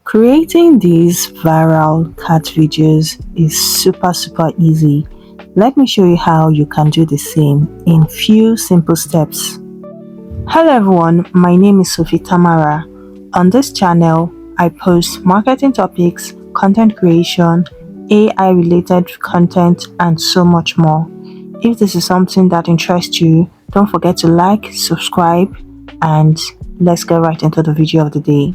Creating these viral cat videos is super easy. Let me show you how you can do the same in few simple steps. Hello everyone, my name is Sophie Tamara. On this channel, I post marketing topics, content creation, AI related content and so much more. If this is something that interests you, don't forget to like, subscribe, and let's get right into the video of the day.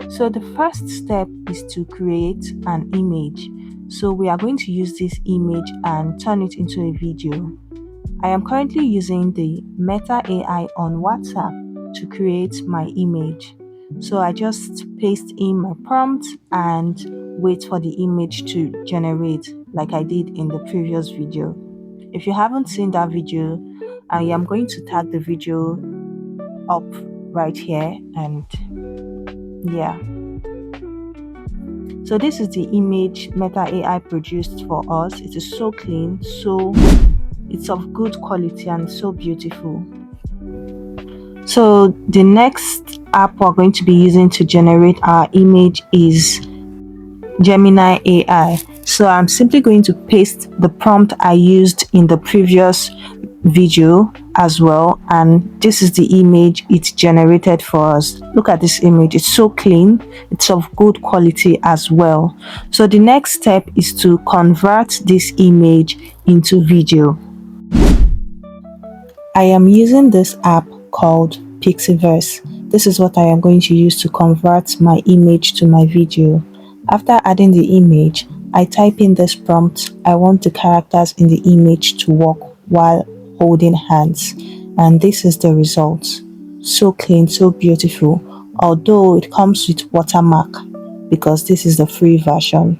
So the first step is to create an image. So we are going to use this image and turn it into a video. I am currently using the Meta AI on WhatsApp to create my image. So I just paste in my prompt and wait for the image to generate like I did in the previous video. If you haven't seen that video, I am going to tag the video up right here, and yeah. So this is the image Meta AI produced for us. It is so clean, so it's of good quality and so beautiful. So the next app we're going to be using to generate our image is Gemini AI. So I'm simply going to paste the prompt I used in the previous video as well, and this is the image it generated for us. Look at this image, it's so clean, it's of good quality as well. So the next step is to convert this image into video. I am using this app called Pixlverse. This is what I am going to use to convert my image to my video. After adding the image, I type in this prompt. I want the characters in the image to walk while holding hands, and this is the result. So clean, so beautiful, although it comes with watermark because this is the free version.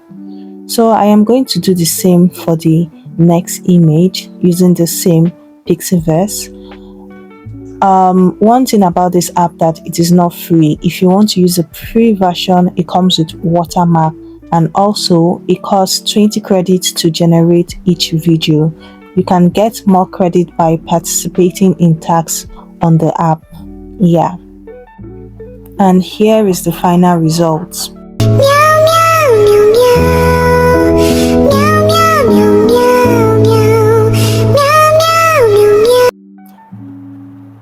So I am going to do the same for the next image using the same Pixlverse. One thing about this app that it is not free. If you want to use the free version, it comes with watermark, and also it costs 20 credits to generate each video. You can get more credit by participating in tags on the app. Yeah. And here is the final result.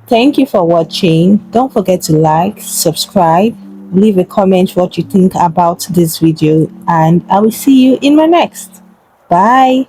Thank you for watching. Don't forget to like, subscribe, leave a comment what you think about this video, and I will see you in my next. Bye.